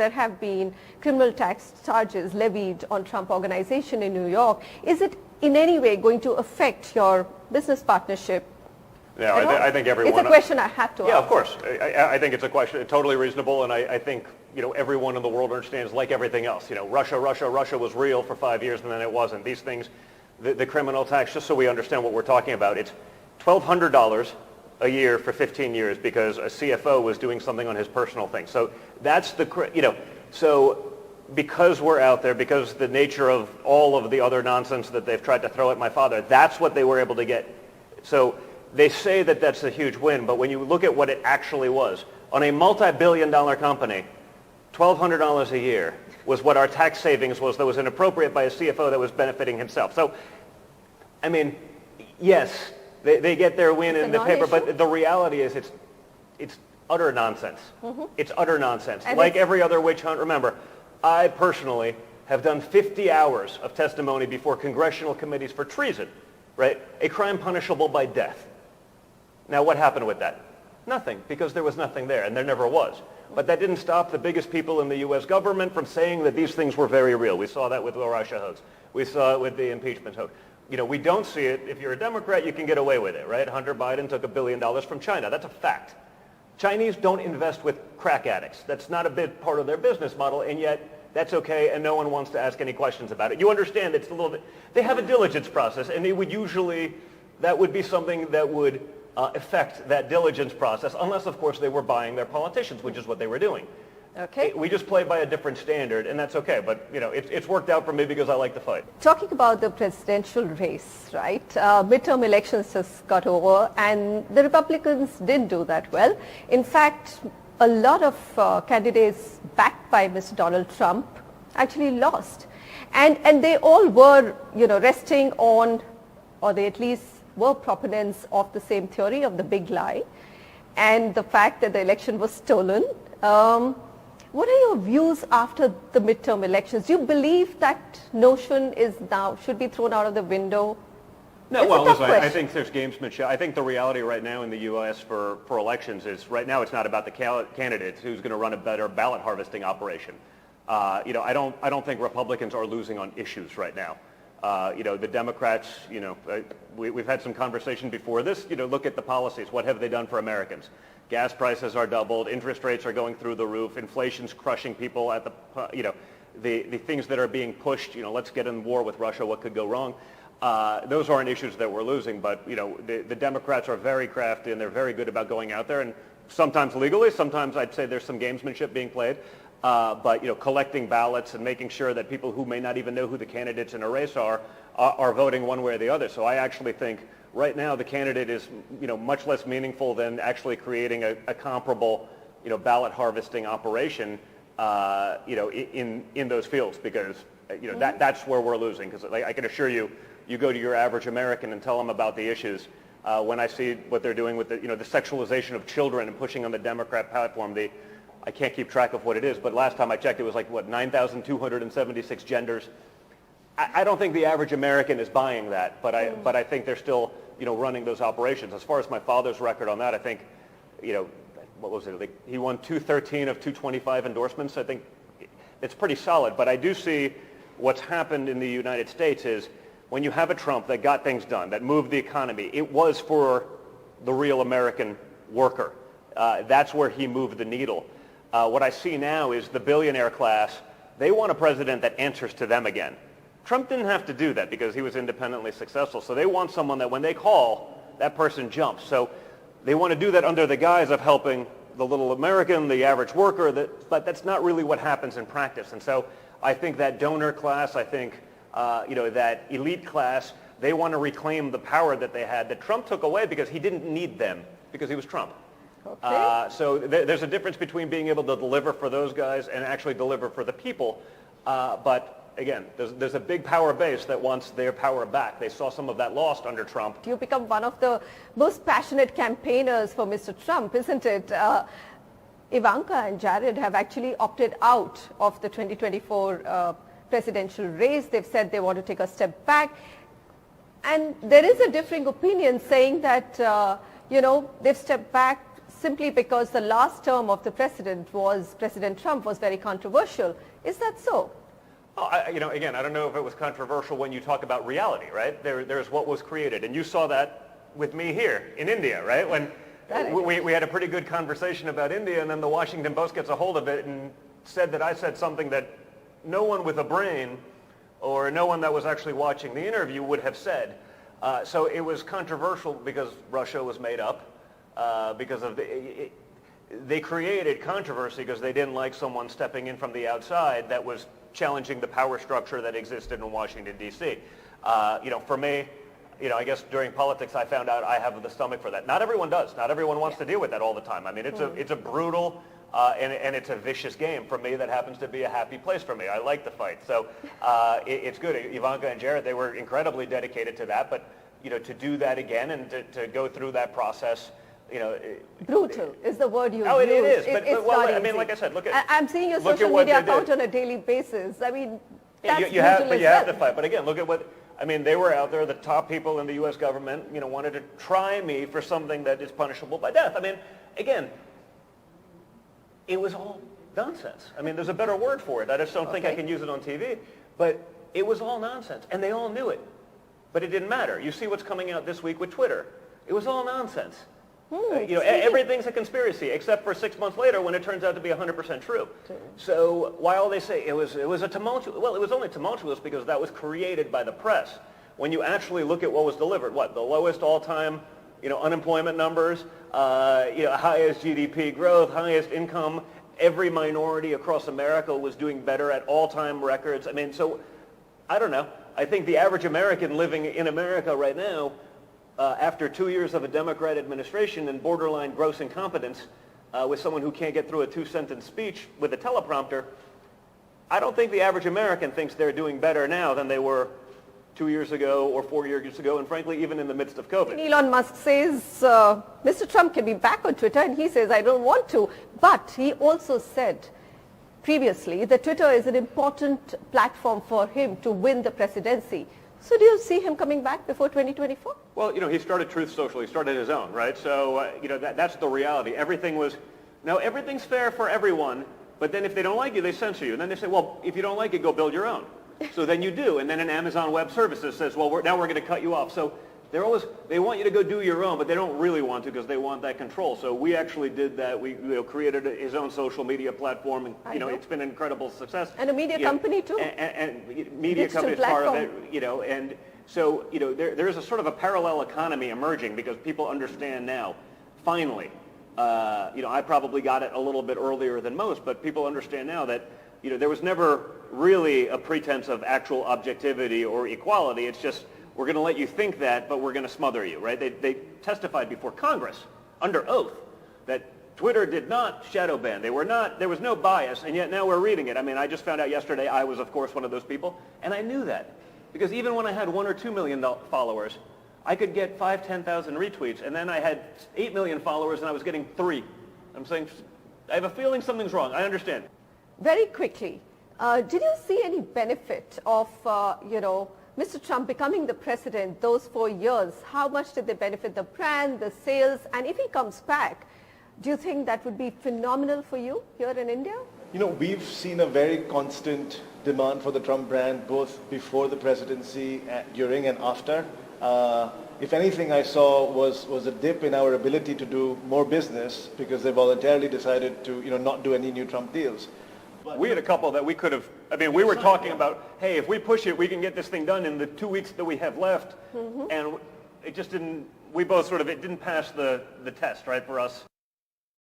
there have been criminal tax charges levied on Trump Organization in New York. Is it in any way going to affect your business partnership? No, I think everyone... It's a question I have to ask. Yeah, of course. I think it's a question, totally reasonable, and I think, everyone in the world understands, like everything else. Russia was real for 5 years, and then it wasn't. These things, the criminal tax, just so we understand what we're talking about, it's $1,200 a year for 15 years because a CFO was doing something on his personal thing. So that's so because we're out there, because the nature of all of the other nonsense that they've tried to throw at my father, that's what they were able to get. So they say that that's a huge win, but when you look at what it actually was, on a multi-billion-dollar company, $1,200 a year was what our tax savings was that was inappropriate by a CFO that was benefiting himself. So, I mean, yes, they get their win in the paper, but the reality is it's utter nonsense. Mm-hmm. It's utter nonsense. And like every other witch hunt, remember, I personally have done 50 hours of testimony before congressional committees for treason, right? A crime punishable by death. Now, what happened with that? Nothing, because there was nothing there, and there never was. But that didn't stop the biggest people in the U.S. government from saying that these things were very real. We saw that with the Russia hoax. We saw it with the impeachment hoax. We don't see it. If you're a Democrat, you can get away with it, right? Hunter Biden took $1 billion from China. That's a fact. Chinese don't invest with crack addicts. That's not a big part of their business model, and yet that's okay, and no one wants to ask any questions about it. You understand it's a little bit... They have a diligence process, and they would usually... That would be something that would affect that diligence process, unless, of course, they were buying their politicians, which is what they were doing. Okay. We just play by a different standard, and that's okay. But, it's worked out for me because I like to fight. Talking about the presidential race, right? Midterm elections just got over, and the Republicans didn't do that well. In fact, a lot of candidates backed by Mr. Donald Trump actually lost. And they all were, resting on, or they at least were proponents of the same theory of the big lie and the fact that the election was stolen. What are your views after the midterm elections? Do you believe that notion should be thrown out of the window? No, well, listen, I think there's gamesmanship. I think the reality right now in the U.S. for elections is right now it's not about the candidates who's going to run a better ballot harvesting operation. I don't think Republicans are losing on issues right now. The Democrats, we've had some conversation before this. Look at the policies. What have they done for Americans? Gas prices are doubled. Interest rates are going through the roof. Inflation's crushing people at the things that are being pushed. Let's get in war with Russia. What could go wrong? Those aren't issues that we're losing. But, the Democrats are very crafty and they're very good about going out there. And sometimes legally, sometimes I'd say there's some gamesmanship being played. But collecting ballots and making sure that people who may not even know who the candidates in a race are voting one way or the other. So I actually think right now the candidate is much less meaningful than actually creating a comparable ballot harvesting operation in those fields, because that's where we're losing. Because I can assure you, you go to your average American and tell them about the issues. When I see what they're doing with the sexualization of children and pushing on the Democrat platform, I can't keep track of what it is, but last time I checked, it was 9,276 genders. I don't think the average American is buying that, but I think they're still, running those operations. As far as my father's record on that, I think, what was it? He won 213 of 225 endorsements. I think it's pretty solid, but I do see what's happened in the United States is when you have a Trump that got things done, that moved the economy, it was for the real American worker. That's where he moved the needle. What I see now is the billionaire class, they want a president that answers to them again. Trump didn't have to do that because he was independently successful. So they want someone that when they call, that person jumps. So they want to do that under the guise of helping the little American, the average worker, but that's not really what happens in practice. And so I think that donor class, I think, that elite class, they want to reclaim the power that they had that Trump took away because he didn't need them because he was Trump. Okay. So there's a difference between being able to deliver for those guys and actually deliver for the people. But again, there's a big power base that wants their power back. They saw some of that lost under Trump. You become one of the most passionate campaigners for Mr. Trump, isn't it? Ivanka and Jared have actually opted out of the 2024 presidential race. They've said they want to take a step back. And there is a differing opinion saying that, they've stepped back simply because the last term of the President Trump was very controversial. Is that so? Oh, again, I don't know if it was controversial when you talk about reality, right? There's what was created, and you saw that with me here in India, right? When we had a pretty good conversation about India, and then the Washington Post gets a hold of it and said that I said something that no one with a brain or no one that was actually watching the interview would have said. So it was controversial because Russia was made up, because of they created controversy because they didn't like someone stepping in from the outside that was challenging the power structure that existed in Washington, D.C. For me, I guess during politics I found out I have the stomach for that. Not everyone does. Not everyone wants to deal with that all the time. I mean, it's a brutal and it's a vicious game. For me, that happens to be a happy place for me. I like the fight. So it's good. Ivanka and Jared, they were incredibly dedicated to that. But, to do that again and to go through that process, brutal is the word you use. It is. But it's well, not I mean, easy. like I said, look at. I'm seeing your social media account on a daily basis. I mean, that's you have to fight. But again, look at what. I mean, they were out there, the top people in the U.S. government, wanted to try me for something that is punishable by death. I mean, again, it was all nonsense. I mean, there's a better word for it. I just don't think I can use it on TV. But it was all nonsense, and they all knew it. But it didn't matter. You see what's coming out this week with Twitter. It was all nonsense. Everything's a conspiracy, except for 6 months later when it turns out to be 100% true. So while they say it was a tumultuous, well, it was only tumultuous because that was created by the press. When you actually look at what was delivered, the lowest all-time, unemployment numbers, highest GDP growth, highest income, every minority across America was doing better at all-time records. I mean, so I don't know. I think the average American living in America right now, after 2 years of a Democrat administration and borderline gross incompetence with someone who can't get through a 2-sentence speech with a teleprompter, I don't think the average American thinks they're doing better now than they were 2 years ago or 4 years ago, and frankly, even in the midst of COVID. Elon Musk says Mr. Trump can be back on Twitter, and he says, I don't want to. But he also said previously that Twitter is an important platform for him to win the presidency. So do you see him coming back before 2024? Well, he started Truth Social. He started his own, right? So, that's the reality. Everything's fair for everyone, but then if they don't like you, they censor you. And then they say, well, if you don't like it, go build your own. So then you do. And then an Amazon Web Services says, well, now we're going to cut you off. So they want you to go do your own, but they don't really want to because they want that control. So we actually did that. We created his own social media platform, and it's been an incredible success. And a media company too. And media company is part of it. And so there is a sort of a parallel economy emerging because people understand now, finally. I probably got it a little bit earlier than most, but people understand now that there was never really a pretense of actual objectivity or equality. It's just, we're going to let you think that, but we're going to smother you, right? They testified before Congress under oath that Twitter did not shadow ban. There was no bias, and yet now we're reading it. I mean, I just found out yesterday I was, of course, one of those people, and I knew that. Because even when I had 1 or 2 million followers, I could get 5,000, 10,000 retweets, and then I had 8 million followers, and I was getting 3. I'm saying, I have a feeling something's wrong. I understand. Very quickly, did you see any benefit of, Mr. Trump becoming the president those 4 years? How much did they benefit the brand, the sales? And if he comes back, do you think that would be phenomenal for you here in India? We've seen a very constant demand for the Trump brand, both before the presidency, during and after. If anything I saw was a dip in our ability to do more business because they voluntarily decided to not do any new Trump deals. But we had a couple that we could have, we were talking about, hey, if we push it, we can get this thing done in the 2 weeks that we have left. And it just didn't, it didn't pass the test, right, for us.